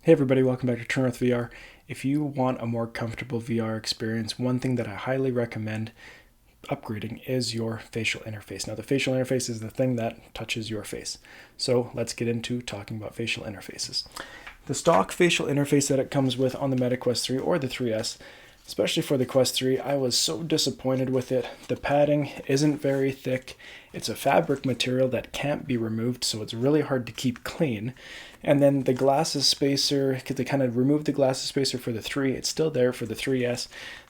Hey everybody, welcome back to Turn with VR. If you want a more comfortable VR experience, one thing that I highly recommend upgrading is your facial interface. Now the facial interface is the thing that touches your face. So let's get into talking about facial interfaces. The stock facial interface that it comes with on the Meta Quest 3 or the 3S, especially for the Quest 3, I was so disappointed with it. The padding isn't very thick. It's a fabric material that can't be removed, so it's really hard to keep clean. And then the glasses spacer, because they kind of removed the glasses spacer for the 3, it's still there for the 3S.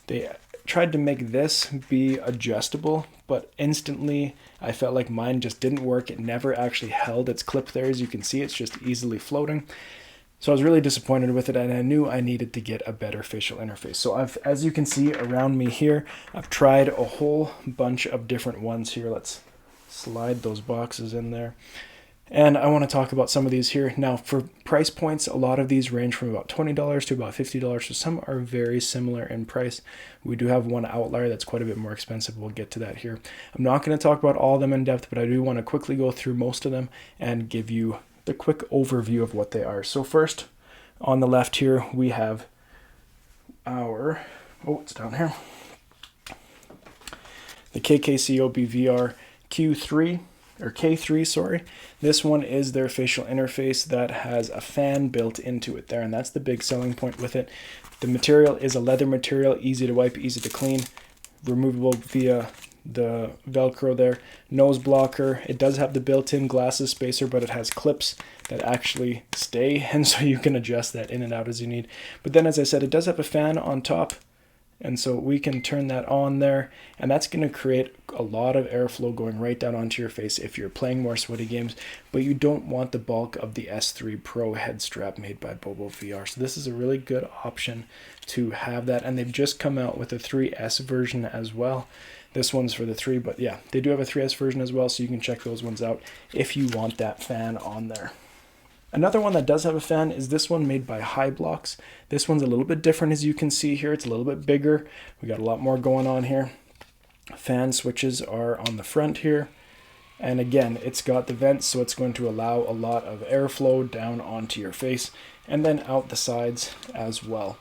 They tried to make this be adjustable, but instantly I felt like mine just didn't work. It never actually held its clip there. As you can see, it's just easily floating. So I was really disappointed with it, and I knew I needed to get a better facial interface. So as you can see around me here, I've tried a whole bunch of different ones here. Let's slide those boxes in there. And I want to talk about some of these here. Now, for price points, a lot of these range from about $20 to about $50, so some are very similar in price. We do have one outlier that's quite a bit more expensive. We'll get to that here. I'm not going to talk about all of them in depth, but I do want to quickly go through most of them and give you the quick overview of what they are. So first, on the left here, we have our, it's down here, the KKCOBVR K3, sorry. This one is their facial interface that has a fan built into it there, and that's the big selling point with it. The material is a leather material, easy to wipe, easy to clean, removable via the Velcro there. Nose blocker. It does have the built-in glasses spacer, but it has clips that actually stay, and so you can adjust that in and out as you need. But then, as I said, it does have a fan on top, and so we can turn that on there, and that's going to create a lot of airflow going right down onto your face if you're playing more sweaty games, but you don't want the bulk of the S3 Pro head strap made by Bobovr. So this is a really good option to have that, and they've just come out with a 3S version as well. This one's for the 3, but yeah, they do have a 3S version as well, so you can check those ones out if you want that fan on there. Another one that does have a fan is this one made by Hibloks. This one's a little bit different, as you can see here. It's a little bit bigger. We got a lot more going on here. Fan switches are on the front here. And again, it's got the vents, so it's going to allow a lot of airflow down onto your face and then out the sides as well.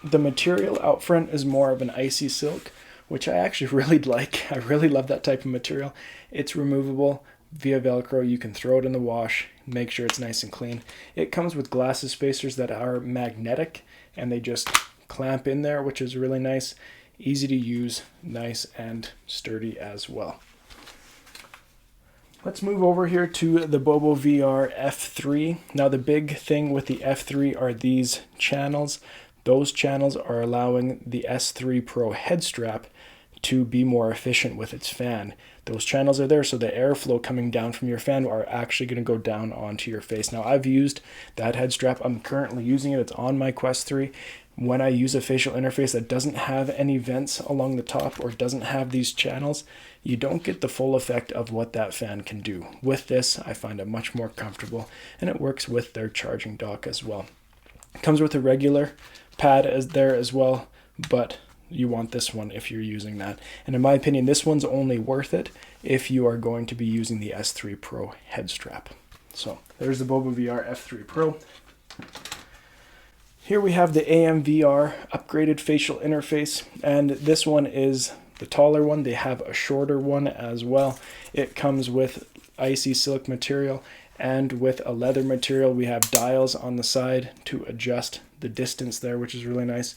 The material out front is more of an icy silk, which I actually really like. I really love that type of material. It's removable via Velcro. You can throw it in the wash, make sure it's nice and clean. It comes with glasses spacers that are magnetic, and they just clamp in there, which is really nice. Easy to use, nice and sturdy as well. Let's move over here to the Bobovr F3. Now the big thing with the F3 are these channels. Those channels are allowing the S3 Pro head strap to be more efficient with its fan. Those channels are there, so the airflow coming down from your fan are actually going to go down onto your face. Now, I've used that head strap. I'm currently using it. It's on my Quest 3. When I use a facial interface that doesn't have any vents along the top or doesn't have these channels, you don't get the full effect of what that fan can do. With this, I find it much more comfortable, and it works with their charging dock as well. It comes with a regular pad as well, but you want this one if you're using that. And in my opinion, this one's only worth it if you are going to be using the S3 Pro head strap. So there's the Bobovr F3 Pro. Here we have the AMVR upgraded facial interface, and this one is the taller one. They have a shorter one as well. It comes with icy silk material and with a leather material. We have dials on the side to adjust the distance there, which is really nice.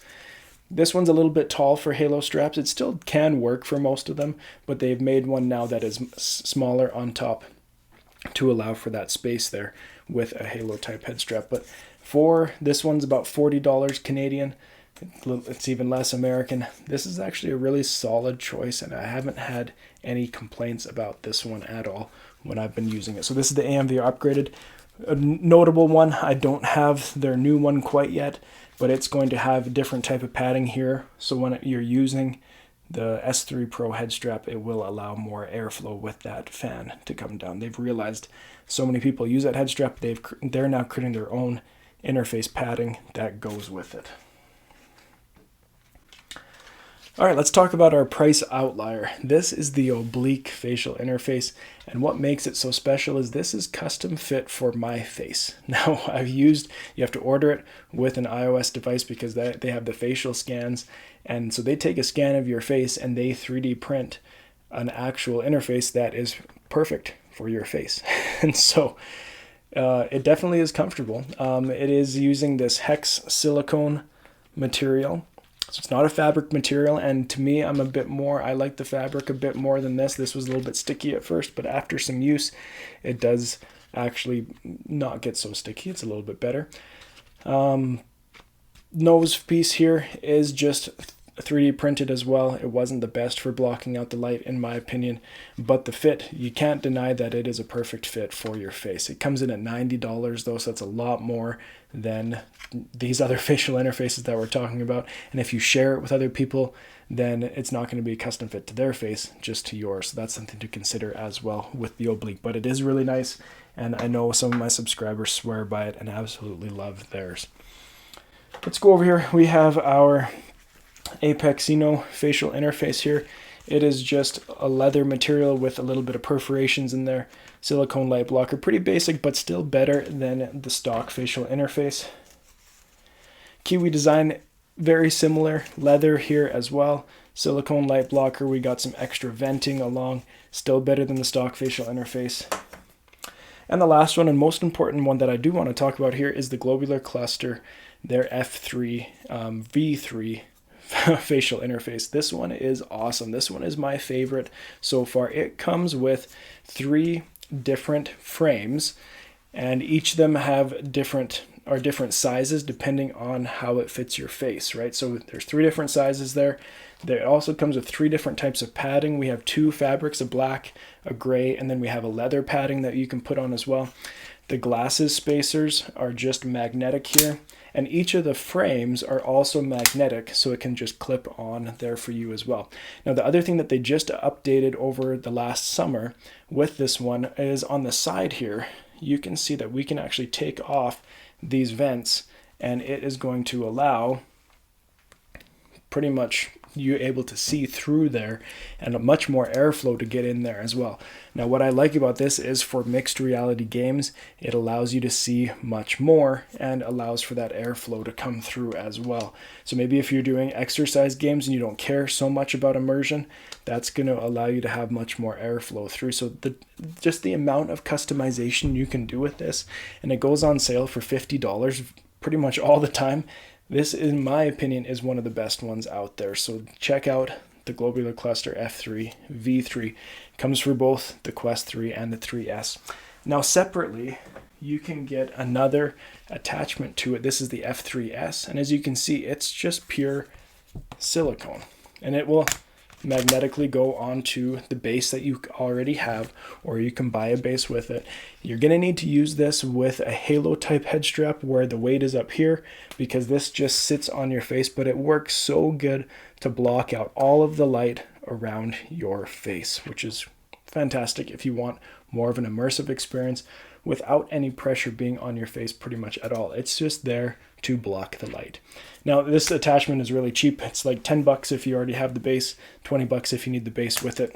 This one's a little bit tall for halo straps. It still can work for most of them, but they've made one now that is smaller on top to allow for that space there with a halo type head strap. But for this one's about $40 Canadian. It's even less American. This is actually a really solid choice, and I haven't had any complaints about this one at all when I've been using it. So this is the AMVR upgraded. A notable one, I don't have their new one quite yet, but it's going to have a different type of padding here. So when you're using the S3 Pro head strap, it will allow more airflow with that fan to come down. They've realized so many people use that head strap, they're now creating their own interface padding that goes with it. All right, let's talk about our price outlier. This is the Oblik facial interface, and what makes it so special is this is custom fit for my face. Now, you have to order it with an iOS device because they have the facial scans, and so they take a scan of your face and they 3D print an actual interface that is perfect for your face. And so it definitely is comfortable. It is using this hex silicone material. So it's not a fabric material, and to me, I like the fabric a bit more than this. This was a little bit sticky at first, but after some use, it does actually not get so sticky. It's a little bit better. Nose piece here is just 3D printed as well. It wasn't the best for blocking out the light in my opinion, but the fit, you can't deny that it is a perfect fit for your face. It comes in at $90 though, so that's a lot more than these other facial interfaces that we're talking about. And if you share it with other people, then it's not going to be a custom fit to their face, just to yours. So that's something to consider as well with the Oblik. But it is really nice, and I know some of my subscribers swear by it and absolutely love theirs. Let's go over here. We have our APEXINNO Facial Interface here. It is just a leather material with a little bit of perforations in there. Silicone light blocker. Pretty basic, but still better than the stock facial interface. Kiwi design, very similar. Leather here as well. Silicone light blocker. We got some extra venting along. Still better than the stock facial interface. And the last one, and most important one that I do want to talk about here, is the Globular Cluster, their F3 V3 facial interface. This one is awesome. This one is my favorite so far. It comes with 3 different frames, and each of them have different sizes depending on how it fits your face, right? So there's 3 different sizes there. It also comes with 3 different types of padding. We have 2 fabrics, a black, a gray, and then we have a leather padding that you can put on as well. The glasses spacers are just magnetic here, and each of the frames are also magnetic, so it can just clip on there for you as well. Now, the other thing that they just updated over the last summer with this one is on the side here, you can see that we can actually take off these vents, and it is going to allow pretty much you able to see through there and a much more airflow to get in there as well. Now, what I like about this is for mixed reality games, it allows you to see much more and allows for that airflow to come through as well. So maybe if you're doing exercise games and you don't care so much about immersion, that's going to allow you to have much more airflow through. So just the amount of customization you can do with this, and it goes on sale for $50 pretty much all the time. This, in my opinion, is one of the best ones out there. So check out the Globular Cluster F3 V3. Comes for both the Quest 3 and the 3S. Now separately, you can get another attachment to it. This is the F3S, and as you can see, it's just pure silicone, and it will magnetically go onto the base that you already have, or you can buy a base with it. You're going to need to use this with a halo type head strap where the weight is up here, because this just sits on your face, but it works so good to block out all of the light around your face, which is fantastic if you want more of an immersive experience without any pressure being on your face pretty much at all. It's just there to block the light. Now, this attachment is really cheap. It's like $10 if you already have the base, $20 if you need the base with it.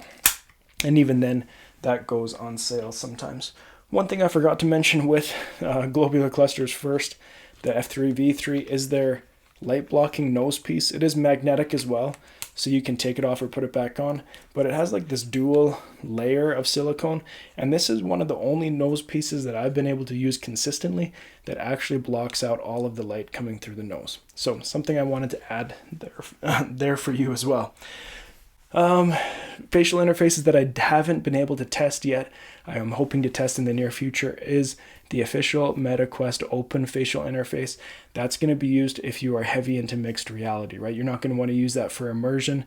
And even then, that goes on sale sometimes. One thing I forgot to mention with Globular Clusters first, the F3 V3, is their light blocking nose piece. It is magnetic as well, so you can take it off or put it back on, but it has like this dual layer of silicone, and this is one of the only nose pieces that I've been able to use consistently that actually blocks out all of the light coming through the nose. So something I wanted to add there for you as well. Facial interfaces that I haven't been able to test yet, I am hoping to test in the near future, is the official MetaQuest Open Facial Interface. That's going to be used if you are heavy into mixed reality, right? You're not going to want to use that for immersion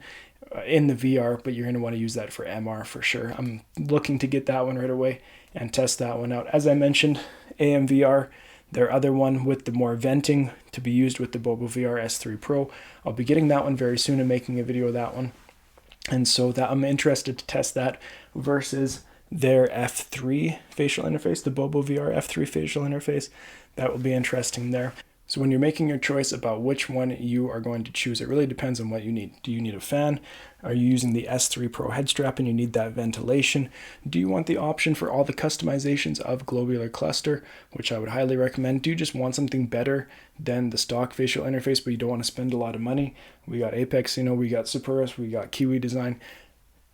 in the VR, but you're going to want to use that for MR for sure. I'm looking to get that one right away and test that one out. As I mentioned, AMVR, their other one with the more venting to be used with the Bobovr S3 Pro. I'll be getting that one very soon and making a video of that one. And so that I'm interested to test that versus their F3 facial interface, the Bobovr F3 facial interface. That will be interesting there. So when you're making your choice about which one you are going to choose, it really depends on what you need. Do you need a fan? Are you using the S3 Pro head strap and you need that ventilation? Do you want the option for all the customizations of Globular Cluster, which I would highly recommend? Do you just want something better than the stock facial interface, but you don't want to spend a lot of money? We got APEXINNO, we got Superus, we got Kiwi design.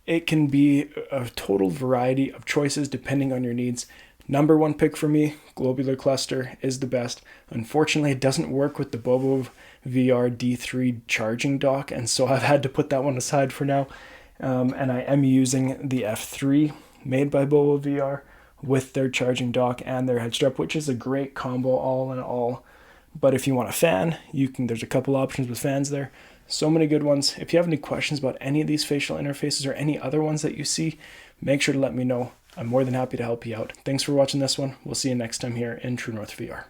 It can be a total variety of choices depending on your needs. Number one pick for me, Globular Cluster is the best. Unfortunately, it doesn't work with the Bobovr D3 charging dock, and so I've had to put that one aside for now. And I am using the F3 made by Bobovr with their charging dock and their head strap, which is a great combo all in all. But if you want a fan, there's a couple options with fans there. So many good ones. If you have any questions about any of these facial interfaces or any other ones that you see, make sure to let me know. I'm more than happy to help you out. Thanks for watching this one. We'll see you next time here in True North VR.